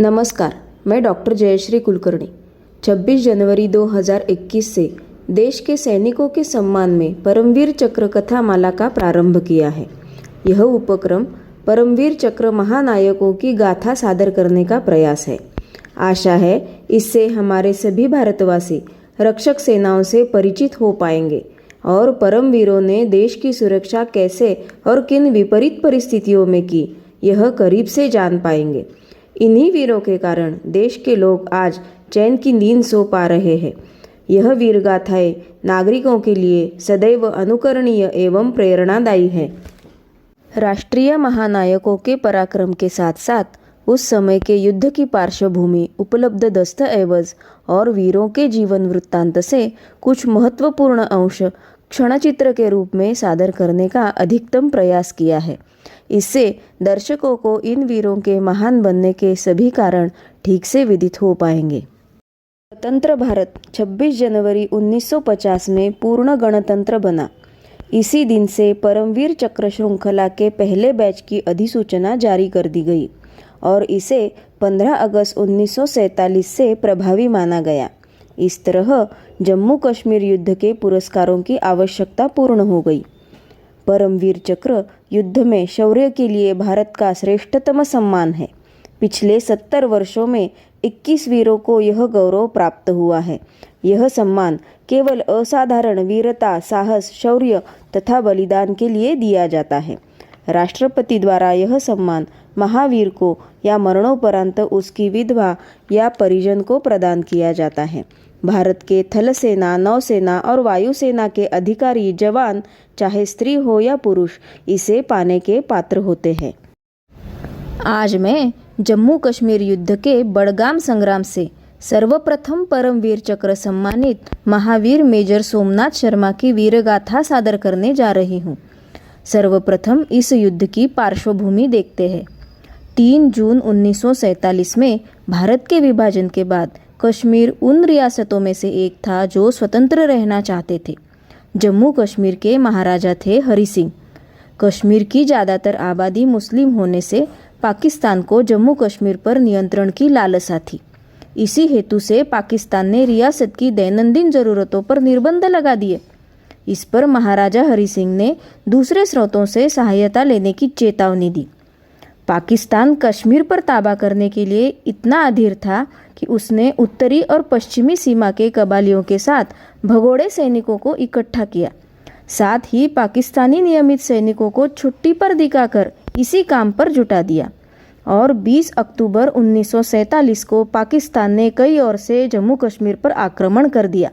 नमस्कार, मैं डॉक्टर जयश्री कुलकर्णी। 26 जनवरी 2021 से देश के सैनिकों के सम्मान में परमवीर चक्र कथा माला का प्रारंभ किया है। यह उपक्रम परमवीर चक्र महानायकों की गाथा सादर करने का प्रयास है। आशा है इससे हमारे सभी भारतवासी रक्षक सेनाओं से परिचित हो पाएंगे और परमवीरों ने देश की सुरक्षा कैसे और किन विपरीत परिस्थितियों में की, यह करीब से जान पाएंगे। इन्हीं वीरों के कारण देश के लोग आज चैन की नींद सो पा रहे हैं। यह वीर गाथाएं नागरिकों के लिए सदैव अनुकरणीय एवं प्रेरणादायी है। राष्ट्रीय महानायकों के पराक्रम के साथ साथ उस समय के युद्ध की पार्श्वभूमि, उपलब्ध दस्तऐवज और वीरों के जीवन वृत्तांत से कुछ महत्वपूर्ण अंश क्षणचित्र के रूप में सादर करने का अधिकतम प्रयास किया है। इससे दर्शकों को इन वीरों के महान बनने के सभी कारण ठीक से विदित हो पाएंगे। स्वतंत्र भारत 26 जनवरी 1950 में पूर्ण गणतंत्र बना। इसी दिन से परमवीर चक्र श्रृंखला के पहले बैच की अधिसूचना जारी कर दी गई और इसे 15 अगस्त 1947 से प्रभावी माना गया। इस तरह जम्मू कश्मीर युद्ध के पुरस्कारों की आवश्यकता पूर्ण हो गई। परमवीर चक्र युद्ध में शौर्य के लिए भारत का श्रेष्ठतम सम्मान है। पिछले 70 वर्षों में 21 वीरों को यह गौरव प्राप्त हुआ है। यह सम्मान केवल असाधारण वीरता, साहस, शौर्य तथा बलिदान के लिए दिया जाता है। राष्ट्रपति द्वारा यह सम्मान महावीर को या मरणोपरांत उसकी विधवा या परिजन को प्रदान किया जाता है। भारत के थल सेना, नौसेना और वायुसेना के अधिकारी जवान, चाहे स्त्री हो या पुरुष, इसे पाने के पात्र होते हैं। आज मैं जम्मू कश्मीर युद्ध के बड़गाम संग्राम से सर्वप्रथम परमवीर चक्र सम्मानित महावीर मेजर सोमनाथ शर्मा की वीरगाथा सादर करने जा रही हूँ। सर्वप्रथम इस युद्ध की पार्श्वभूमि देखते हैं। 3 जून 1947 में भारत के विभाजन के बाद कश्मीर उन रियासतों में से एक था जो स्वतंत्र रहना चाहते थे। जम्मू कश्मीर के महाराजा थे हरि सिंह। कश्मीर की ज़्यादातर आबादी मुस्लिम होने से पाकिस्तान को जम्मू कश्मीर पर नियंत्रण की लालसा थी। इसी हेतु से पाकिस्तान ने रियासत की दैनंदिन ज़रूरतों पर निर्बंध लगा दिए। इस पर महाराजा हरि सिंह ने दूसरे स्रोतों से सहायता लेने की चेतावनी दी। पाकिस्तान कश्मीर पर ताबा करने के लिए इतना अधीर था कि उसने उत्तरी और पश्चिमी सीमा के कबालियों के साथ भगोड़े सैनिकों को इकट्ठा किया। साथ ही पाकिस्तानी नियमित सैनिकों को छुट्टी पर दिखाकर इसी काम पर जुटा दिया और 20 अक्टूबर 1947 को पाकिस्तान ने कई ओर से जम्मू कश्मीर पर आक्रमण कर दिया।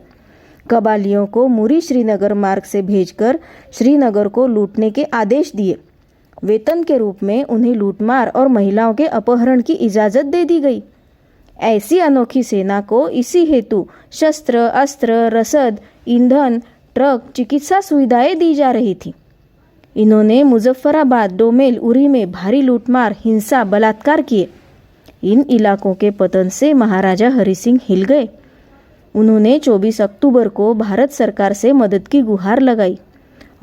कबालियों को मुरी श्रीनगर मार्ग से भेजकर श्रीनगर को लूटने के आदेश दिए। वेतन के रूप में उन्हें लूटमार और महिलाओं के अपहरण की इजाज़त दे दी गई। ऐसी अनोखी सेना को इसी हेतु शस्त्र, अस्त्र, रसद, ईंधन, ट्रक, चिकित्सा सुविधाएं दी जा रही थी। इन्होंने मुजफ्फराबाद, डोमेल, उरी में भारी लूटमार, हिंसा, बलात्कार किए। इन इलाकों के पतन से महाराजा हरि सिंह हिल गए। उन्होंने 24 अक्टूबर को भारत सरकार से मदद की गुहार लगाई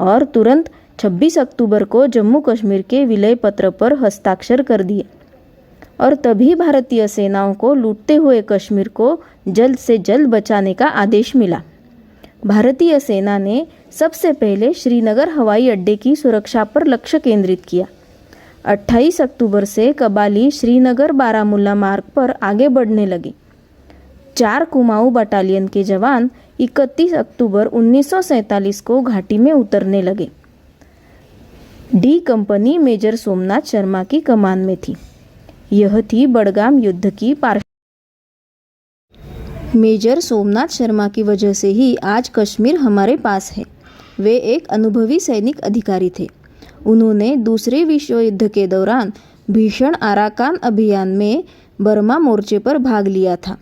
और तुरंत 26 अक्टूबर को जम्मू कश्मीर के विलय पत्र पर हस्ताक्षर कर दिए और तभी भारतीय सेनाओं को लूटते हुए कश्मीर को जल्द से जल्द बचाने का आदेश मिला। भारतीय सेना ने सबसे पहले श्रीनगर हवाई अड्डे की सुरक्षा पर लक्ष्य केंद्रित किया। 28 अक्टूबर से कबाली श्रीनगर बारामुल्ला मार्ग पर आगे बढ़ने लगे। 4 कुमाऊं बटालियन के जवान 31 अक्टूबर 1947 को घाटी में उतरने लगे। D company major Somnath Sharma की कमान में थी। यह थी बड़गाम युद्ध की मेजर सोमनाथ शर्मा की वजह से ही आज कश्मीर हमारे पास है। वे एक अनुभवी सैनिक अधिकारी थे। उन्होंने दूसरे विश्व युद्ध के दौरान भीषण आराकान अभियान में बर्मा मोर्चे पर भाग लिया था।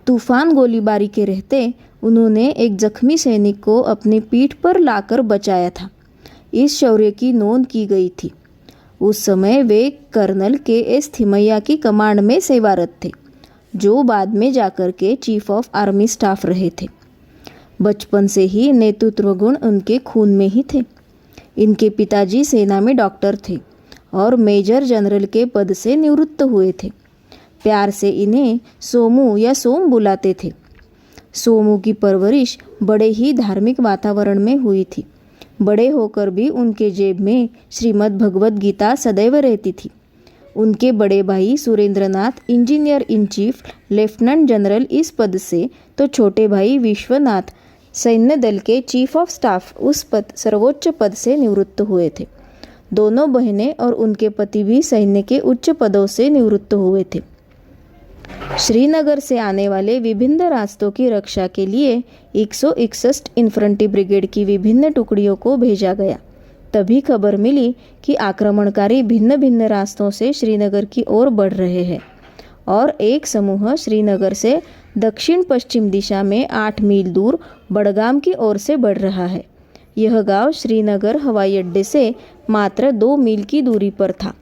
तूफान गोलीबारी के रहते उन्होंने एक जख्मी सैनिक को अपनी पीठ पर लाकर बचाया था। इस शौर्य की नोंद की गई थी। उस समय वे कर्नल के.एस. थिमैया की कमांड में सेवारत थे, जो बाद में जाकर के चीफ ऑफ आर्मी स्टाफ रहे थे। बचपन से ही नेतृत्व गुण उनके खून में ही थे। इनके पिताजी सेना में डॉक्टर थे और मेजर जनरल के पद से निवृत्त हुए थे। प्यार से इन्हें सोमू या सोम बुलाते थे। सोमू की परवरिश बड़े ही धार्मिक वातावरण में हुई थी। बड़े होकर भी उनके जेब में श्रीमद् भगवद गीता सदैव रहती थी। उनके बड़े भाई Surendranath engineer in chief lieutenant general इस पद से, तो छोटे भाई विश्वनाथ सैन्य दल के चीफ ऑफ स्टाफ उस पद सर्वोच्च पद से निवृत्त हुए थे। दोनों बहनें और उनके पति भी सैन्य के उच्च पदों से निवृत्त हुए थे। श्रीनगर से आने वाले विभिन्न रास्तों की रक्षा के लिए 161 इन्फेंट्री ब्रिगेड की विभिन्न टुकड़ियों को भेजा गया। तभी खबर मिली कि आक्रमणकारी भिन्न भिन्न रास्तों से श्रीनगर की ओर बढ़ रहे हैं और एक समूह श्रीनगर से दक्षिण पश्चिम दिशा में 8 मील दूर बड़गाम की ओर से बढ़ रहा है। यह गांव श्रीनगर हवाई अड्डे से मात्र 2 मील की दूरी पर था,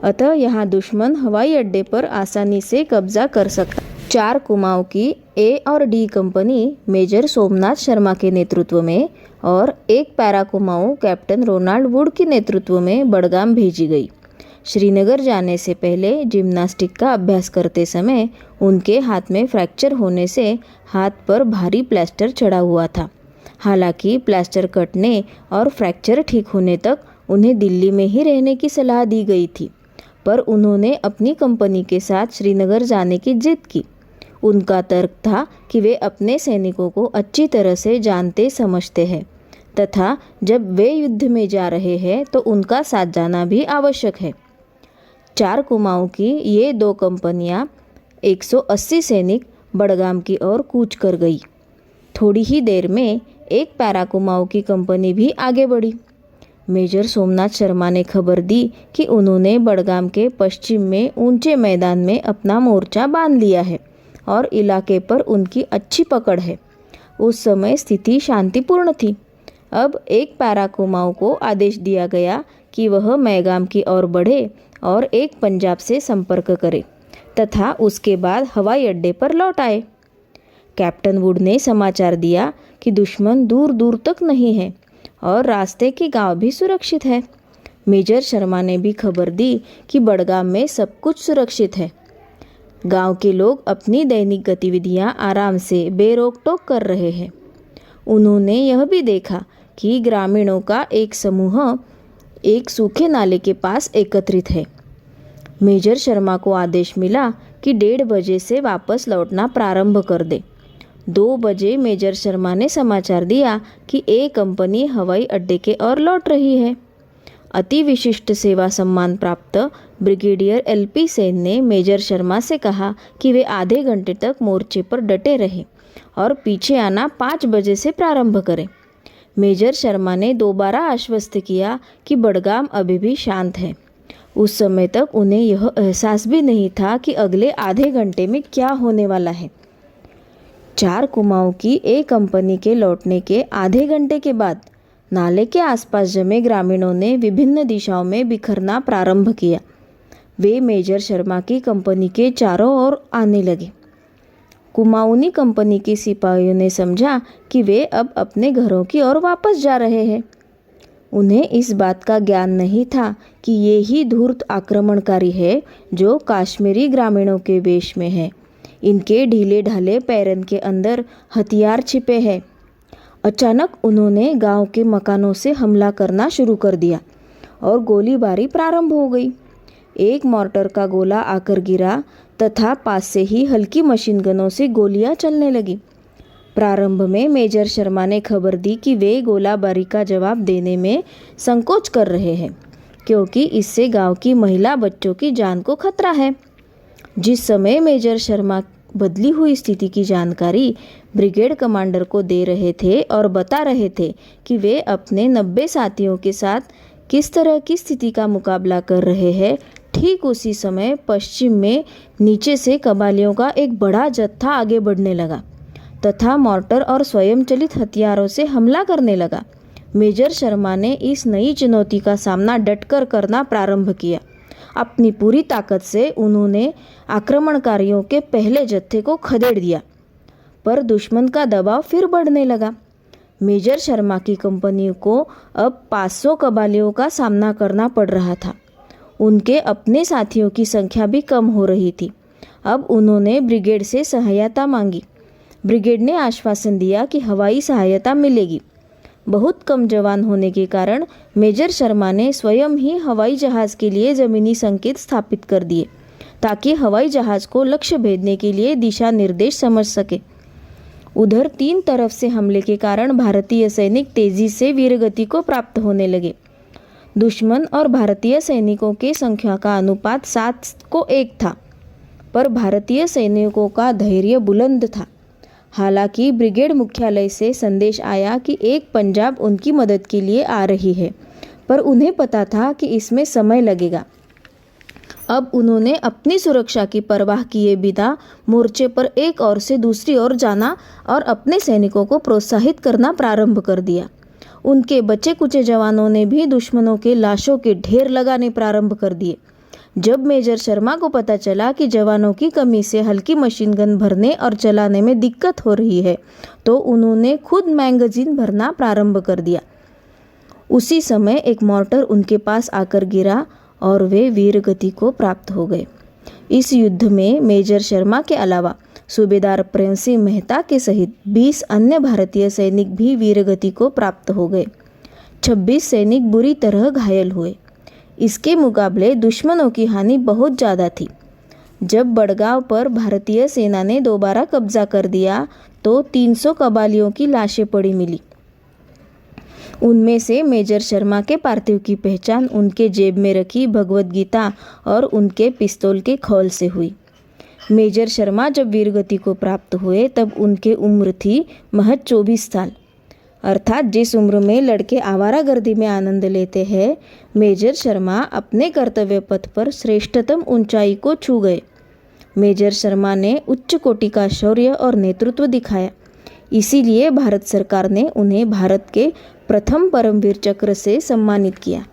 अतः यहाँ दुश्मन हवाई अड्डे पर आसानी से कब्जा कर सकता। 4 कुमाऊं की ए और D company major Somnath Sharma के नेतृत्व में और एक para Kumaon captain Ronald Wood के नेतृत्व में बड़गाम भेजी गई। श्रीनगर जाने से पहले जिम्नास्टिक का अभ्यास करते समय उनके हाथ में फ्रैक्चर होने से हाथ पर भारी प्लास्टर चढ़ा हुआ था। हालांकि प्लास्टर कटने और फ्रैक्चर ठीक होने तक उन्हें दिल्ली में ही रहने की सलाह दी गई थी, पर उन्होंने अपनी कंपनी के साथ श्रीनगर जाने की जिद की। उनका तर्क था कि वे अपने सैनिकों को अच्छी तरह से जानते समझते हैं तथा जब वे युद्ध में जा रहे हैं तो उनका साथ जाना भी आवश्यक है। 4 कुमाऊं की ये 2 कंपनियां 180 सैनिक बड़गाम की ओर कूच कर गई। थोड़ी ही देर में एक पैरा कुमाऊं की कंपनी भी आगे बढ़ी। मेजर सोमनाथ शर्मा ने खबर दी कि उन्होंने बड़गाम के पश्चिम में ऊंचे मैदान में अपना मोर्चा बांध लिया है और इलाके पर उनकी अच्छी पकड़ है। उस समय स्थिति शांतिपूर्ण थी। अब एक पैरा कुमाऊं को आदेश दिया गया कि वह मैगाम की ओर बढ़े और एक पंजाब से संपर्क करे तथा उसके बाद हवाई अड्डे पर लौट आए। कैप्टन वुड ने समाचार दिया कि दुश्मन दूर दूर तक नहीं है और रास्ते के गांव भी सुरक्षित है। मेजर शर्मा ने भी खबर दी कि बड़गाम में सब कुछ सुरक्षित है। गांव के लोग अपनी दैनिक गतिविधियां आराम से बेरोक टोक कर रहे हैं। उन्होंने यह भी देखा कि ग्रामीणों का एक समूह एक सूखे नाले के पास एकत्रित है। मेजर शर्मा को आदेश मिला कि 1:30 बजे से वापस लौटना प्रारंभ कर दे। 2 बजे मेजर शर्मा ने समाचार दिया कि ए कंपनी हवाई अड्डे के ओर लौट रही है। अति विशिष्ट सेवा सम्मान प्राप्त ब्रिगेडियर LP सेन ने मेजर शर्मा से कहा कि वे आधे घंटे तक मोर्चे पर डटे रहे और पीछे आना 5 बजे से प्रारंभ करें। मेजर शर्मा ने दोबारा आश्वस्त किया कि बड़गाम अभी भी शांत है। उस समय तक उन्हें यह एहसास भी नहीं था कि अगले आधे घंटे में क्या होने वाला है। 4 कुमाऊं की ए कंपनी के लौटने के आधे घंटे के बाद नाले के आसपास जमे ग्रामीणों ने विभिन्न दिशाओं में बिखरना प्रारंभ किया। वे मेजर शर्मा की कंपनी के चारों ओर आने लगे। कुमाऊनी कंपनी के सिपाहियों ने समझा कि वे अब अपने घरों की ओर वापस जा रहे हैं। उन्हें इस बात का ज्ञान नहीं था कि ये ही धूर्त आक्रमणकारी है जो काश्मीरी ग्रामीणों के वेश में है। इनके ढीले ढाले पैरन के अंदर हथियार छिपे हैं। अचानक उन्होंने गांव के मकानों से हमला करना शुरू कर दिया और गोलीबारी प्रारंभ हो गई। एक मॉर्टर का गोला आकर गिरा तथा पास से ही हल्की मशीन गनों से गोलियां चलने लगी। प्रारंभ में मेजर शर्मा ने खबर दी कि वे गोलाबारी का जवाब देने में संकोच कर रहे हैं क्योंकि इससे गांव की महिला बच्चों की जान को खतरा है। जिस समय मेजर शर्मा बदली हुई स्थिति की जानकारी ब्रिगेड कमांडर को दे रहे थे और बता रहे थे कि वे अपने 90 साथियों के साथ किस तरह की स्थिति का मुकाबला कर रहे हैं, ठीक उसी समय पश्चिम में नीचे से कबालियों का एक बड़ा जत्था आगे बढ़ने लगा तथा मॉर्टर और स्वयंचलित हथियारों से हमला करने लगा। मेजर शर्मा ने इस नई चुनौती का सामना डटकर करना प्रारंभ किया। अपनी पूरी ताकत से उन्होंने आक्रमणकारियों के पहले जत्थे को खदेड़ दिया, पर दुश्मन का दबाव फिर बढ़ने लगा। मेजर शर्मा की कंपनी को अब 500 कबालियों का सामना करना पड़ रहा था। उनके अपने साथियों की संख्या भी कम हो रही थी। अब उन्होंने ब्रिगेड से सहायता मांगी। ब्रिगेड ने आश्वासन दिया कि हवाई सहायता मिलेगी। बहुत कम जवान होने के कारण मेजर शर्मा ने स्वयं ही हवाई जहाज़ के लिए ज़मीनी संकेत स्थापित कर दिए ताकि हवाई जहाज़ को लक्ष्य भेदने के लिए दिशा निर्देश समझ सके। उधर 3 तरफ से हमले के कारण भारतीय सैनिक तेजी से वीरगति को प्राप्त होने लगे। दुश्मन और भारतीय सैनिकों की संख्या का अनुपात 7:1 था, पर भारतीय सैनिकों का धैर्य बुलंद था। हालांकि ब्रिगेड मुख्यालय से संदेश आया कि एक पंजाब उनकी मदद के लिए आ रही है, पर उन्हें पता था कि इसमें समय लगेगा। अब उन्होंने अपनी सुरक्षा की परवाह किए बिना मोर्चे पर एक ओर से दूसरी ओर जाना और अपने सैनिकों को प्रोत्साहित करना प्रारंभ कर दिया। उनके बचे कुचे जवानों ने भी दुश्मनों के लाशों के ढेर लगाने प्रारंभ कर दिए। जब मेजर शर्मा को पता चला कि जवानों की कमी से हल्की मशीन गन भरने और चलाने में दिक्कत हो रही है, तो उन्होंने खुद मैगजीन भरना प्रारंभ कर दिया। उसी समय एक मॉर्टर उनके पास आकर गिरा और वे वीरगति को प्राप्त हो गए। इस युद्ध में मेजर शर्मा के अलावा सूबेदार प्रेम सिंह मेहता के सहित 20 अन्य भारतीय सैनिक भी वीरगति को प्राप्त हो गए। 26 सैनिक बुरी तरह घायल हुए। इसके मुकाबले दुश्मनों की हानि बहुत ज़्यादा थी। जब बड़गांव पर भारतीय सेना ने दोबारा कब्जा कर दिया तो 300 कबालियों की लाशें पड़ी मिली। उनमें से मेजर शर्मा के पार्थिव की पहचान उनके जेब में रखी भगवद गीता और उनके पिस्तौल के खौल से हुई। मेजर शर्मा जब वीरगति को प्राप्त हुए तब उनकी उम्र थी महज 24 साल। अर्थात जिस उम्र में लड़के आवारागर्दी में आनंद लेते हैं, मेजर शर्मा अपने कर्तव्य पथ पर श्रेष्ठतम ऊंचाई को छू गए। मेजर शर्मा ने उच्च कोटि का शौर्य और नेतृत्व दिखाया। इसीलिए भारत सरकार ने उन्हें भारत के प्रथम परमवीर चक्र से सम्मानित किया।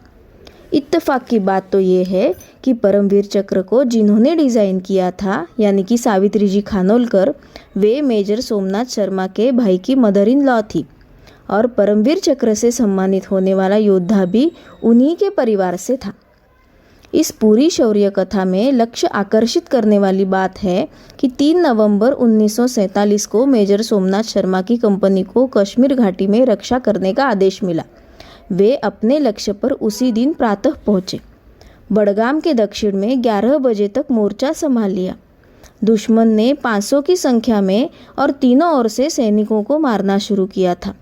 इत्तेफाक की बात तो ये है कि परमवीर चक्र को जिन्होंने डिज़ाइन किया था, यानी कि सावित्री जी खानोलकर, वे मेजर सोमनाथ शर्मा के भाई की मदर इन लॉ थी और परमवीर चक्र से सम्मानित होने वाला योद्धा भी उन्हीं के परिवार से था। इस पूरी शौर्य कथा में लक्ष्य आकर्षित करने वाली बात है कि 3 नवंबर 1947 को मेजर सोमनाथ शर्मा की कंपनी को कश्मीर घाटी में रक्षा करने का आदेश मिला। वे अपने लक्ष्य पर उसी दिन प्रातः पहुँचे। बड़गाम के दक्षिण में 11 बजे तक मोर्चा संभाल लिया। दुश्मन ने 500 की संख्या में और तीनों ओर से सैनिकों को मारना शुरू किया था।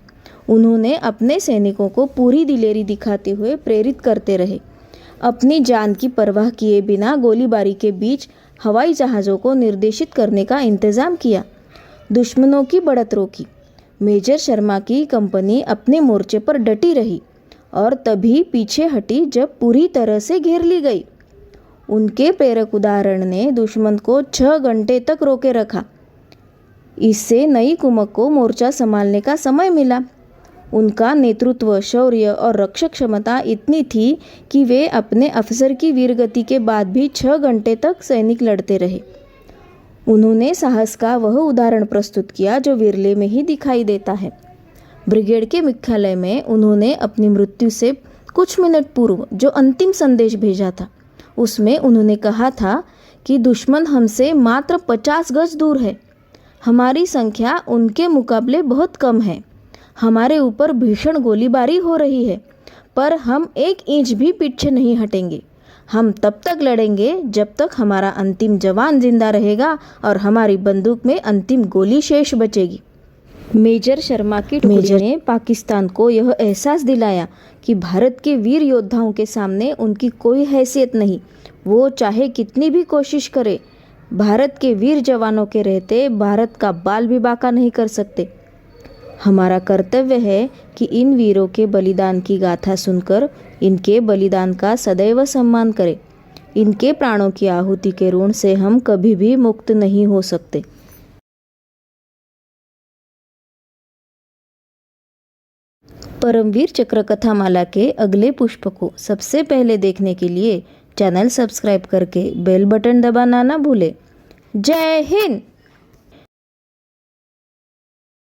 उन्होंने अपने सैनिकों को पूरी दिलेरी दिखाते हुए प्रेरित करते रहे। अपनी जान की परवाह किए बिना गोलीबारी के बीच हवाई जहाज़ों को निर्देशित करने का इंतज़ाम किया। दुश्मनों की बढ़त रोकी। मेजर शर्मा की कंपनी अपने मोर्चे पर डटी रही और तभी पीछे हटी जब पूरी तरह से घेर ली गई। उनके प्रेरक उदाहरण ने दुश्मन को 6 घंटे तक रोके रखा। इससे नई कुमक को मोर्चा संभालने का समय मिला। उनका नेतृत्व, शौर्य और रक्षक क्षमता इतनी थी कि वे अपने अफसर की वीरगति के बाद भी 6 घंटे तक सैनिक लड़ते रहे। उन्होंने साहस का वह उदाहरण प्रस्तुत किया जो विरले में ही दिखाई देता है। ब्रिगेड के मुख्यालय में उन्होंने अपनी मृत्यु से कुछ मिनट पूर्व जो अंतिम संदेश भेजा था, उसमें उन्होंने कहा था कि दुश्मन हमसे मात्र 50 गज दूर है। हमारी संख्या उनके मुकाबले बहुत कम है। हमारे ऊपर भीषण गोलीबारी हो रही है, पर हम 1 इंच भी पीछे नहीं हटेंगे। हम तब तक लड़ेंगे जब तक हमारा अंतिम जवान जिंदा रहेगा और हमारी बंदूक में अंतिम गोली शेष बचेगी। मेजर शर्मा की टुकड़ी ने पाकिस्तान को यह एहसास दिलाया कि भारत के वीर योद्धाओं के सामने उनकी कोई हैसियत नहीं। वो चाहे कितनी भी कोशिश करे, भारत के वीर जवानों के रहते भारत का बाल भी बांका नहीं कर सकते। हमारा कर्तव्य है कि इन वीरों के बलिदान की गाथा सुनकर इनके बलिदान का सदैव सम्मान करें। इनके प्राणों की आहुति के ऋण से हम कभी भी मुक्त नहीं हो सकते। परमवीर चक्र कथामाला के अगले पुष्प को सबसे पहले देखने के लिए चैनल सब्सक्राइब करके बेल बटन दबाना ना भूलें। जय हिंद।